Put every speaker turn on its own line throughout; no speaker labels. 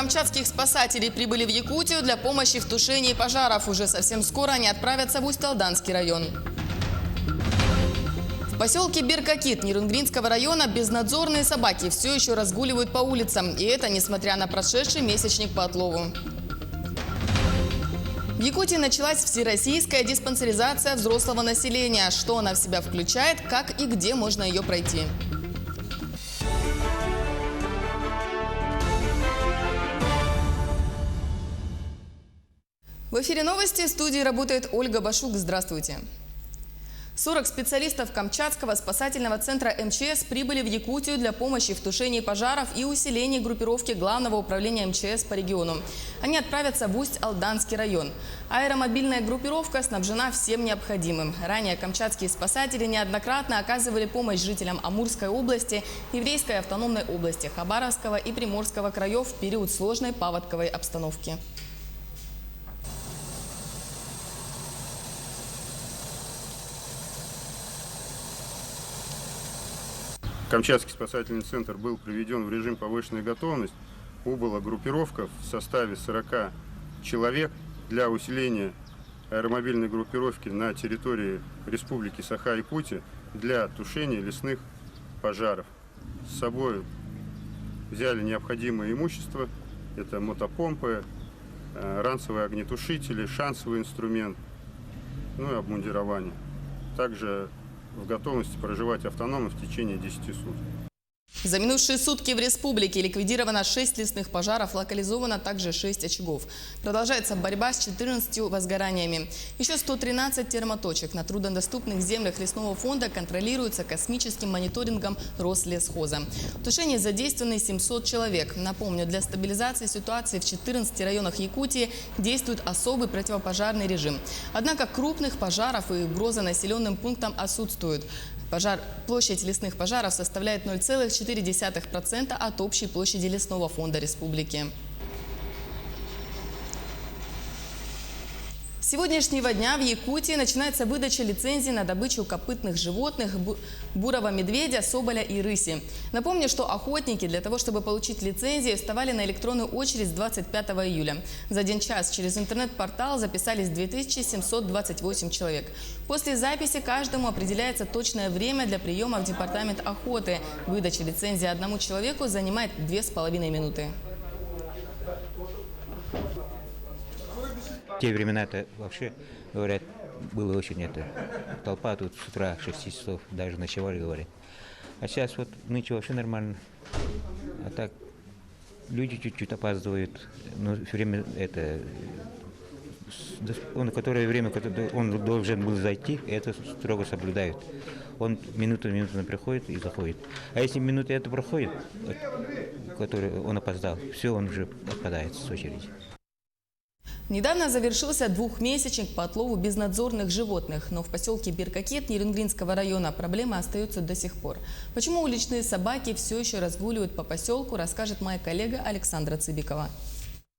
камчатских спасателей прибыли в Якутию для помощи в тушении пожаров. Уже совсем скоро они отправятся в Усть-Алданский район. В поселке Беркакит Нерюнгринского района безнадзорные собаки все еще разгуливают по улицам. И это несмотря на прошедший месячник по отлову. В Якутии началась всероссийская диспансеризация взрослого населения. Что она в себя включает, как и где можно ее пройти. В эфире новости. В студии работает Ольга Башук. Здравствуйте. 40 специалистов Камчатского спасательного центра МЧС прибыли в Якутию для помощи в тушении пожаров и усилении группировки Главного управления МЧС по региону. Они отправятся в Усть-Алданский район. Аэромобильная группировка снабжена всем необходимым. Ранее камчатские спасатели неоднократно оказывали помощь жителям Амурской области, Еврейской автономной области, Хабаровского и Приморского краев в период сложной паводковой обстановки.
Камчатский спасательный центр был приведен в режим повышенной готовности. Убыла группировка в составе 40 человек для усиления аэромобильной группировки на территории Республики Саха-Якутия для тушения лесных пожаров. С собой взяли необходимое имущество. Это мотопомпы, ранцевые огнетушители, шансовый инструмент, ну и обмундирование. Также в готовности проживать автономно в течение 10 суток.
За минувшие сутки в республике ликвидировано 6 лесных пожаров, локализовано также 6 очагов. Продолжается борьба с 14 возгораниями. Еще 113 термоточек на труднодоступных землях лесного фонда контролируются космическим мониторингом Рослесхоза. В тушении задействованы 700 человек. Напомню, для стабилизации ситуации в 14 районах Якутии действует особый противопожарный режим. Однако крупных пожаров и угроза населенным пунктам отсутствуют. Площадь лесных пожаров составляет 0,4% от общей площади лесного фонда республики. С сегодняшнего дня в Якутии начинается выдача лицензий на добычу копытных животных, бурого медведя, соболя и рыси. Напомню, что охотники для того, чтобы получить лицензии, вставали на электронную очередь с 25 июля. За один час через интернет-портал записались 2728 человек. После записи каждому определяется точное время для приема в департамент охоты. Выдача лицензии одному человеку занимает 2,5 минуты.
В те времена это вообще, говорят, было очень толпа тут с утра 6 часов, даже ночевали, говорят. А сейчас вот нынче вообще нормально. А так люди чуть-чуть опаздывают, но все время которое время, которое он должен был зайти, это строго соблюдают. Он минуту приходит и заходит. А если минута это проходит, который он опоздал, все, он уже отпадает с очереди.
Недавно завершился двухмесячник по отлову безнадзорных животных, но в поселке Беркакит Нерюнгринского района проблемы остаются до сих пор. Почему уличные собаки все еще разгуливают по поселку, расскажет моя коллега Александра Цыбикова.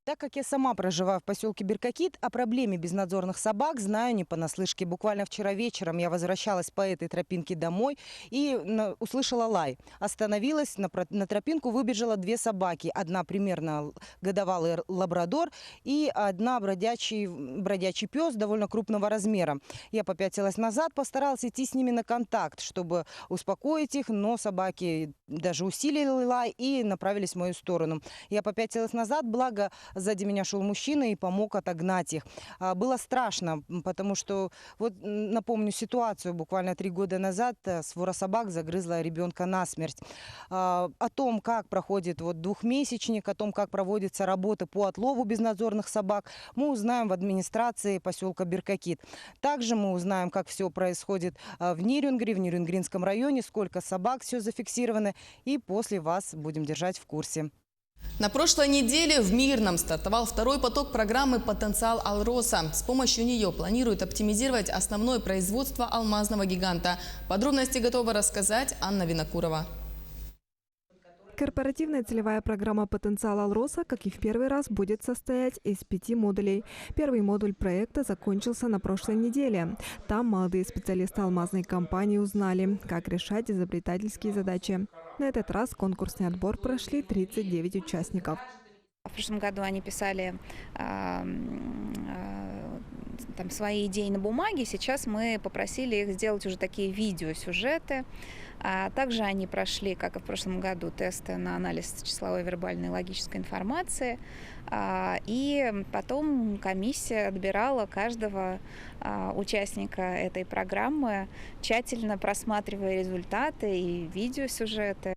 Так как я сама проживаю в поселке Беркакит, о проблеме безнадзорных собак знаю не понаслышке. Буквально вчера вечером я возвращалась по этой тропинке домой и услышала лай. Остановилась, на тропинку выбежала 2 собаки. Одна примерно годовалый лабрадор и одна бродячий пес довольно крупного размера. Я попятилась назад, постаралась идти с ними на контакт, чтобы успокоить их, но собаки даже усилили лай и направились в мою сторону. Я попятилась назад, благо сзади меня шел мужчина и помог отогнать их. Было страшно, потому что, вот напомню ситуацию, буквально 3 года назад свора собак загрызла ребенка насмерть. О том, как проходит двухмесячник, о том, как проводятся работы по отлову безнадзорных собак, мы узнаем в администрации поселка Беркакит. Также мы узнаем, как все происходит в Нерюнгринском районе, сколько собак, все зафиксировано, и после вас будем держать в курсе.
На прошлой неделе в Мирном стартовал второй поток программы «Потенциал Алроса». С помощью нее планируют оптимизировать основное производство алмазного гиганта. Подробности готова рассказать Анна Винокурова.
Корпоративная целевая программа «Потенциал Алроса», как и в первый раз, будет состоять из 5 модулей. Первый модуль проекта закончился на прошлой неделе. Там молодые специалисты алмазной компании узнали, как решать изобретательские задачи. На этот раз конкурсный отбор прошли 39 участников.
В прошлом году они писали там свои идеи на бумаге. Сейчас мы попросили их сделать уже такие видеосюжеты. Также они прошли, как и в прошлом году, тесты на анализ числовой, вербальной и логической информации. И потом комиссия отбирала каждого участника этой программы, тщательно просматривая результаты и видеосюжеты.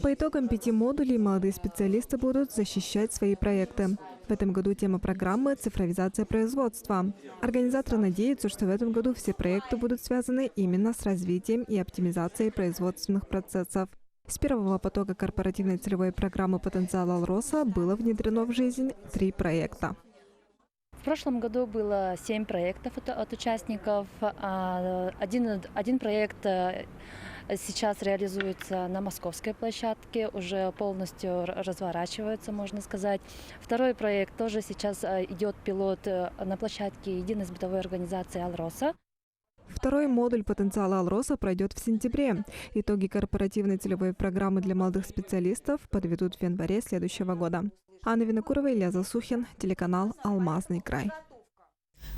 По итогам 5 модулей молодые специалисты будут защищать свои проекты. В этом году тема программы – цифровизация производства. Организаторы надеются, что в этом году все проекты будут связаны именно с развитием и оптимизацией производственных процессов. С первого потока корпоративной целевой программы «Потенциал Алроса» было внедрено в жизнь 3 проекта.
В прошлом году было 7 проектов от участников. Один проект сейчас реализуется на московской площадке, уже полностью разворачивается, можно сказать. Второй проект тоже сейчас идет пилот на площадке единой сбытовой организации «Алроса».
Второй модуль «Потенциала Алроса» пройдет в сентябре. Итоги корпоративной целевой программы для молодых специалистов подведут в январе следующего года. Анна Винокурова, Илья Засухин, телеканал «Алмазный край».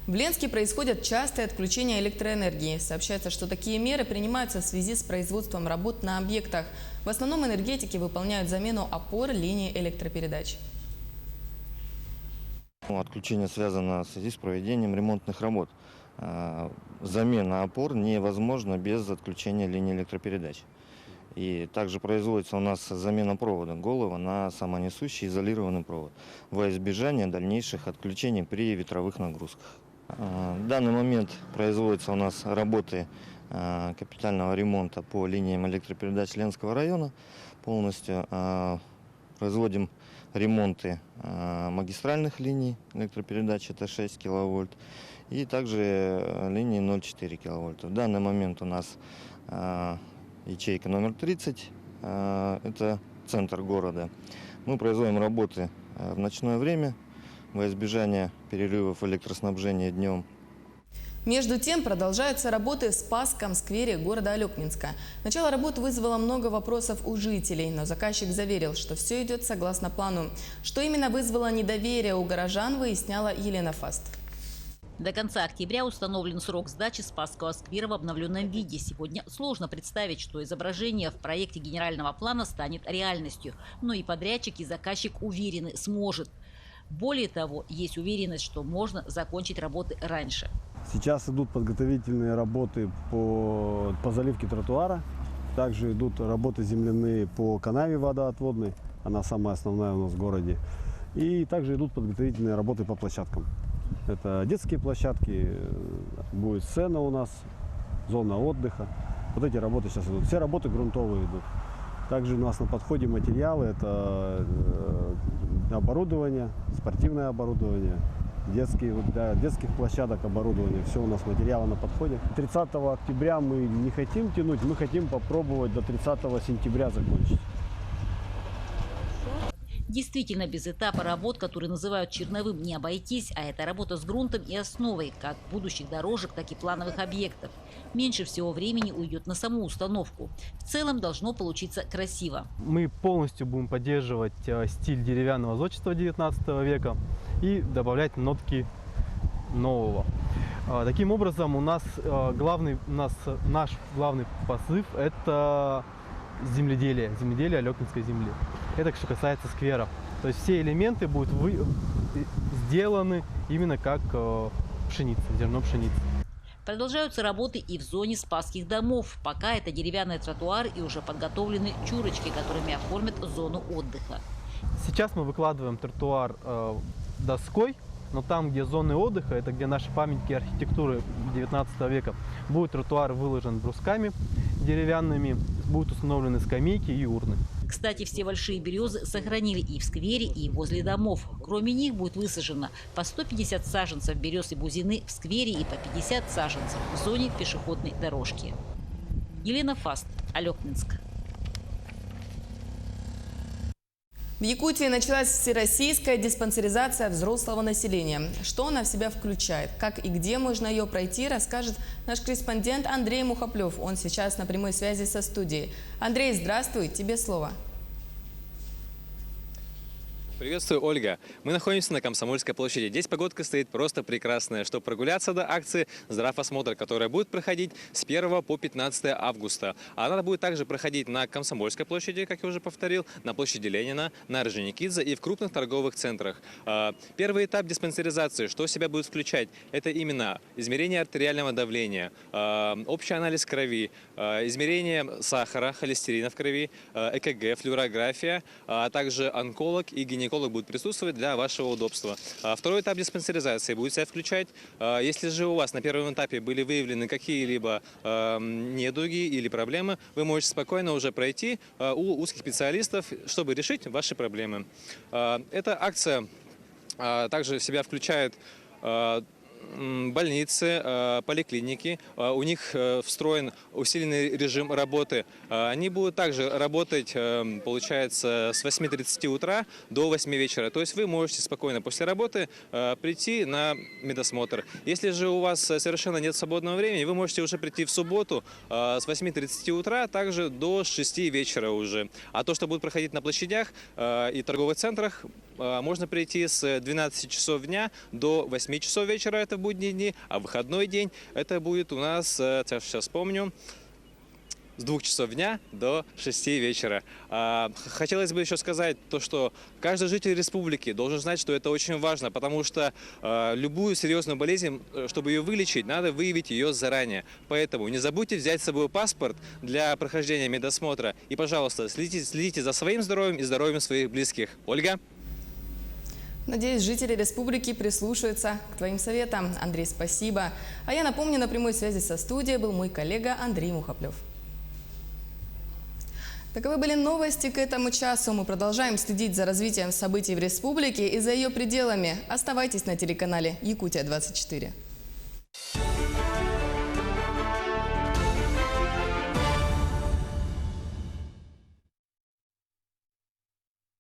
В Ленске происходят частые отключения электроэнергии. Сообщается, что такие меры принимаются в связи с производством работ на объектах. В основном энергетики выполняют замену опор линий электропередач.
Отключение связано в связи с проведением ремонтных работ. Замена опор невозможна без отключения линии электропередач. И также производится у нас замена провода голого на самонесущий изолированный провод во избежание дальнейших отключений при ветровых нагрузках. В данный момент производятся у нас работы капитального ремонта по линиям электропередач Ленского района. Полностью производим ремонты магистральных линий электропередач, это 6 киловольт, и также линии 0,4 киловольта. В данный момент у нас ячейка номер 30, это центр города. Мы производим работы в ночное время во избежание перерывов электроснабжения днем.
Между тем продолжаются работы в Спасском сквере города Алекминска. Начало работ вызвало много вопросов у жителей, но заказчик заверил, что все идет согласно плану. Что именно вызвало недоверие у горожан, выясняла Елена Фаст.
До конца октября установлен срок сдачи Спасского сквера в обновленном виде. Сегодня сложно представить, что изображение в проекте генерального плана станет реальностью. Но и подрядчик, и заказчик уверены, сможет. Более того, есть уверенность, что можно закончить работы раньше.
Сейчас идут подготовительные работы по заливке тротуара. Также идут работы земляные по канаве водоотводной. Она самая основная у нас в городе. И также идут подготовительные работы по площадкам. Это детские площадки, будет сцена у нас, зона отдыха. Вот эти работы сейчас идут. Все работы грунтовые идут. Также у нас на подходе материалы. Это оборудование, спортивное оборудование, для детских площадок оборудование. Все у нас материалы на подходе. 30 октября мы не хотим тянуть, мы хотим попробовать до 30 сентября закончить.
Действительно, без этапа работ, которые называют черновым, не обойтись, а это работа с грунтом и основой как будущих дорожек, так и плановых объектов. Меньше всего времени уйдет на саму установку. В целом должно получиться красиво.
Мы полностью будем поддерживать стиль деревянного зодчества 19 века и добавлять нотки нового. Таким образом, наш главный посыл – это земледелие Алекминской земли. Это что касается сквера. То есть все элементы будут сделаны именно как пшеница, зерно пшеницы.
Продолжаются работы и в зоне спасских домов. Пока это деревянный тротуар и уже подготовлены чурочки, которыми оформят зону отдыха.
Сейчас мы выкладываем тротуар доской, но там, где зоны отдыха, это где наши памятники архитектуры 19 века, будет тротуар выложен брусками деревянными, будут установлены скамейки и урны.
Кстати, все большие березы сохранили и в сквере, и возле домов. Кроме них будет высажено по 150 саженцев берез и бузины в сквере и по 50 саженцев в зоне пешеходной дорожки. Елена Фаст, Алекминск.
В Якутии началась всероссийская диспансеризация взрослого населения. Что она в себя включает, как и где можно ее пройти, расскажет наш корреспондент Андрей Мухоплев. Он сейчас на прямой связи со студией. Андрей, здравствуй, тебе слово.
Приветствую, Ольга. Мы находимся на Комсомольской площади. Здесь погодка стоит просто прекрасная, чтобы прогуляться до акции «Здравосмотр», которая будет проходить с 1 по 15 августа. Она будет также проходить на Комсомольской площади, как я уже повторил, на площади Ленина, на Орджоникидзе и в крупных торговых центрах. Первый этап диспансеризации, что в себя будет включать, это именно измерение артериального давления, общий анализ крови, измерение сахара, холестерина в крови, ЭКГ, флюорография, а также онколог и гинеколог будут присутствовать для вашего удобства. Второй этап диспансеризации будет себя включать, если же у вас на первом этапе были выявлены какие-либо недуги или проблемы, вы можете спокойно уже пройти у узких специалистов, чтобы решить ваши проблемы. Эта акция также в себя включает больницы, поликлиники, у них встроен усиленный режим работы. Они будут также работать, получается, с 8:30 утра до 8 вечера. То есть вы можете спокойно после работы прийти на медосмотр. Если же у вас совершенно нет свободного времени, вы можете уже прийти в субботу с 8:30 утра, также до 6 вечера уже. А то, что будет проходить на площадях и торговых центрах, можно прийти с 12 часов дня до 8 часов вечера, это в будние дни, а выходной день это будет у нас, сейчас вспомню, с 2 часов дня до 6 вечера. Хотелось бы еще сказать то, что каждый житель республики должен знать, что это очень важно, потому что любую серьезную болезнь, чтобы ее вылечить, надо выявить ее заранее. Поэтому не забудьте взять с собой паспорт для прохождения медосмотра. И, пожалуйста, следите за своим здоровьем и здоровьем своих близких. Ольга?
Надеюсь, жители республики прислушаются к твоим советам. Андрей, спасибо. А я напомню, на прямой связи со студией был мой коллега Андрей Мухоплев. Таковы были новости к этому часу. Мы продолжаем следить за развитием событий в республике и за ее пределами. Оставайтесь на телеканале Якутия-24.